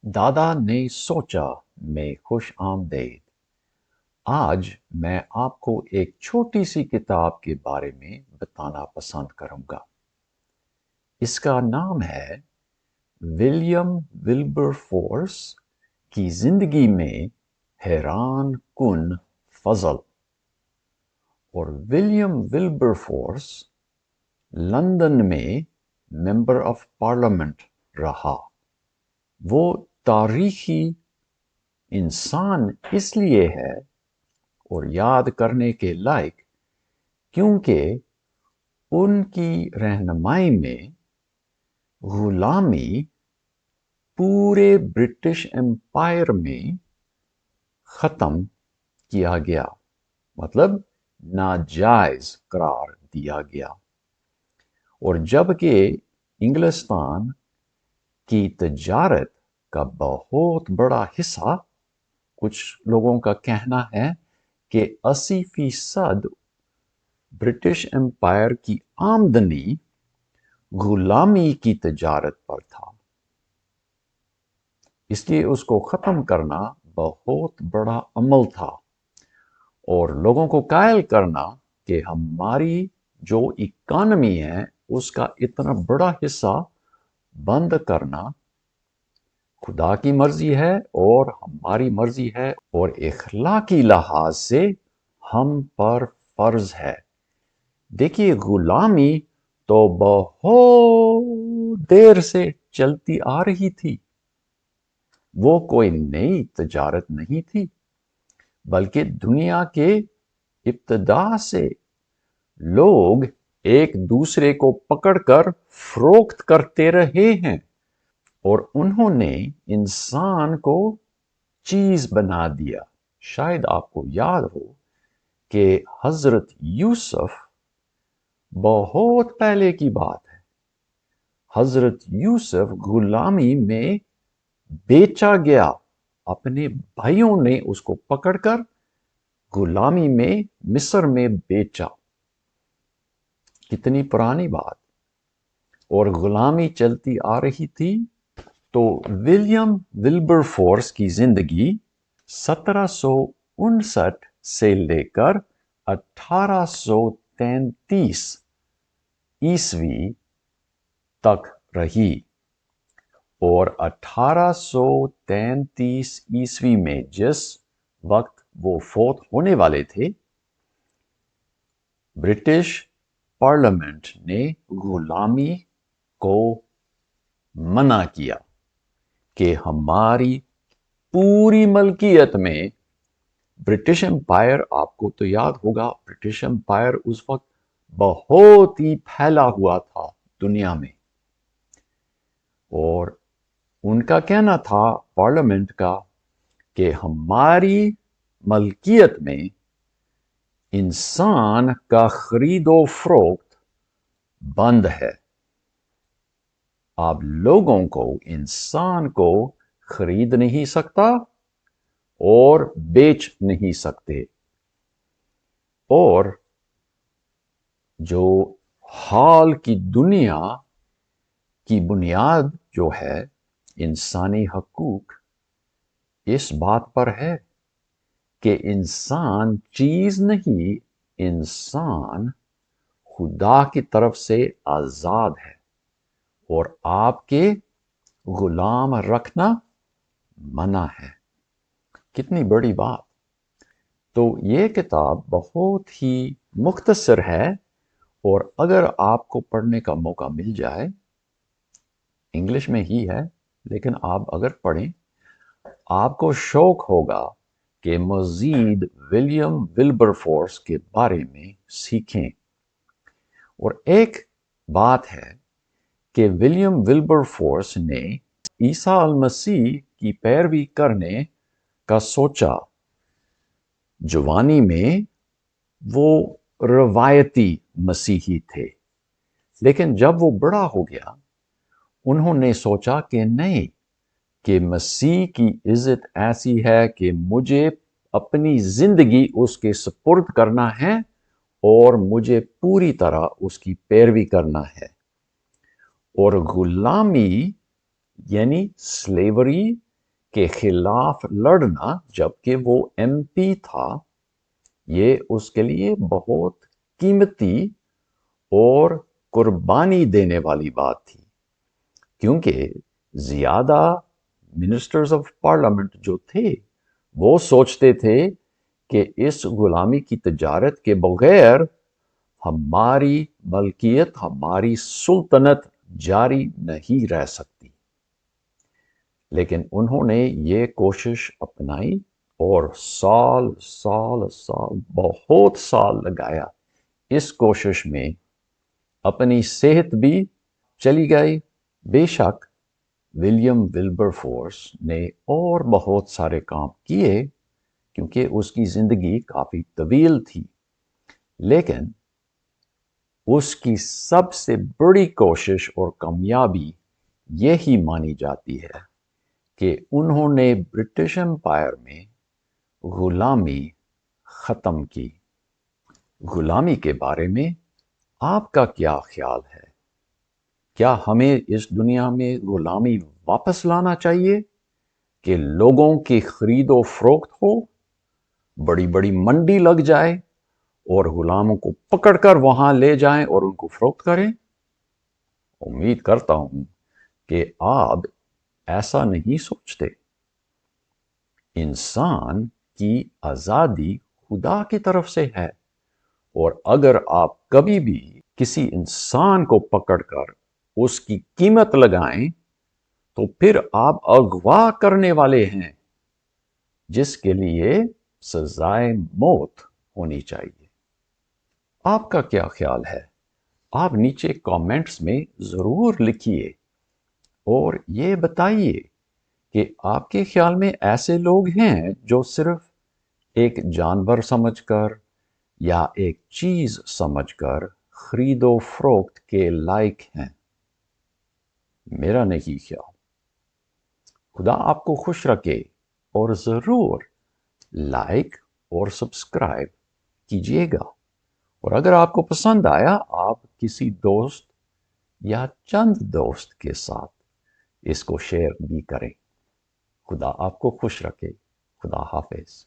دادا نے سوچا میں خوش آمدید۔ آج میں آپ کو ایک چھوٹی سی کتاب کے بارے میں بتانا پسند کروں گا۔ اس کا نام ہے ولیم ولبر فورس کی زندگی میں حیران کن فضل۔ اور ولیم ولبر فورس لندن میں ممبر آف پارلیمنٹ رہا۔ وہ تاریخی انسان اس لیے ہے اور یاد کرنے کے لائق کیونکہ ان کی رہنمائی میں غلامی پورے برٹش امپائر میں ختم کیا گیا، مطلب ناجائز قرار دیا گیا۔ اور جبکہ انگلستان کی تجارت کا بہت بڑا حصہ، کچھ لوگوں کا کہنا ہے کہ 80% برٹش امپائر کی آمدنی غلامی کی تجارت پر تھا، اس لیے اس کو ختم کرنا بہت بڑا عمل تھا، اور لوگوں کو قائل کرنا کہ ہماری جو اکانومی ہے اس کا اتنا بڑا حصہ بند کرنا خدا کی مرضی ہے اور ہماری مرضی ہے، اور اخلاقی لحاظ سے ہم پر فرض ہے۔ دیکھیے، غلامی تو بہت دیر سے چلتی آ رہی تھی۔ وہ کوئی نئی تجارت نہیں تھی، بلکہ دنیا کے ابتدا سے لوگ ایک دوسرے کو پکڑ کر فروخت کرتے رہے ہیں، اور انہوں نے انسان کو چیز بنا دیا۔ شاید آپ کو یاد ہو کہ حضرت یوسف، بہت پہلے کی بات ہے، حضرت یوسف غلامی میں بیچا گیا۔ اپنے بھائیوں نے اس کو پکڑ کر غلامی میں مصر میں بیچا۔ کتنی پرانی بات، اور غلامی چلتی آ رہی تھی۔ تو ولیم ولبر فورس کی زندگی 1759 سے لے کر 1833 عیسوی تک رہی، اور 1833 عیسوی میں جس وقت وہ فوت ہونے والے تھے، برٹش پارلیمنٹ نے غلامی کو منع کیا کہ ہماری پوری ملکیت میں برٹش امپائر، آپ کو تو یاد ہوگا برٹش امپائر اس وقت بہت ہی پھیلا ہوا تھا دنیا میں، اور ان کا کہنا تھا پارلیمنٹ کا کہ ہماری ملکیت میں انسان کا خرید و فروخت بند ہے۔ آپ لوگوں کو انسان کو خرید نہیں سکتا اور بیچ نہیں سکتے، اور جو حال کی دنیا کی بنیاد جو ہے انسانی حقوق، اس بات پر ہے کہ انسان چیز نہیں، انسان خدا کی طرف سے آزاد ہے، اور آپ کے غلام رکھنا منع ہے۔ کتنی بڑی بات۔ تو یہ کتاب بہت ہی مختصر ہے، اور اگر آپ کو پڑھنے کا موقع مل جائے، انگلش میں ہی ہے لیکن آپ اگر پڑھیں، آپ کو شوق ہوگا کہ مزید ولیم ولبر فورس کے بارے میں سیکھیں۔ اور ایک بات ہے کہ ولیم ولبر فورس نے عیسیٰ المسیح کی پیروی کرنے کا سوچا۔ جوانی میں وہ روایتی مسیحی تھے، لیکن جب وہ بڑا ہو گیا، انہوں نے سوچا کہ نہیں، کہ مسیح کی عزت ایسی ہے کہ مجھے اپنی زندگی اس کے سپرد کرنا ہے، اور مجھے پوری طرح اس کی پیروی کرنا ہے۔ اور غلامی یعنی سلیوری کے خلاف لڑنا جبکہ وہ ایم پی تھا، یہ اس کے لیے بہت قیمتی اور قربانی دینے والی بات تھی، کیونکہ زیادہ منسٹرز آف پارلیمنٹ جو تھے وہ سوچتے تھے کہ اس غلامی کی تجارت کے بغیر ہماری ملکیت، ہماری سلطنت جاری نہیں رہ سکتی۔ لیکن انہوں نے یہ کوشش اپنائی اور سال بہت سال لگایا اس کوشش میں، اپنی صحت بھی چلی گئی۔ بے شک ولیم ولبر فورس نے اور بہت سارے کام کیے کیونکہ اس کی زندگی کافی طویل تھی، لیکن اس کی سب سے بڑی کوشش اور کامیابی یہی مانی جاتی ہے کہ انہوں نے برٹش امپائر میں غلامی ختم کی۔ غلامی کے بارے میں آپ کا کیا خیال ہے؟ کیا ہمیں اس دنیا میں غلامی واپس لانا چاہیے کہ لوگوں کی خرید و فروخت ہو، بڑی بڑی منڈی لگ جائے اور غلاموں کو پکڑ کر وہاں لے جائیں اور ان کو فروخت کریں؟ امید کرتا ہوں کہ آپ ایسا نہیں سوچتے۔ انسان کی آزادی خدا کی طرف سے ہے، اور اگر آپ کبھی بھی کسی انسان کو پکڑ کر اس کی قیمت لگائیں تو پھر آپ اغوا کرنے والے ہیں، جس کے لیے سزائے موت ہونی چاہیے۔ آپ کا کیا خیال ہے؟ آپ نیچے کامنٹس میں ضرور لکھیے اور یہ بتائیے کہ آپ کے خیال میں ایسے لوگ ہیں جو صرف ایک جانور سمجھ کر یا ایک چیز سمجھ کر خرید و فروخت کے لائق ہیں؟ میرا نہیں خیال۔ خدا آپ کو خوش رکھے، اور ضرور لائک اور سبسکرائب کیجیے گا، اور اگر آپ کو پسند آیا آپ کسی دوست یا چند دوست کے ساتھ اس کو شیئر بھی کریں۔ خدا آپ کو خوش رکھے۔ خدا حافظ۔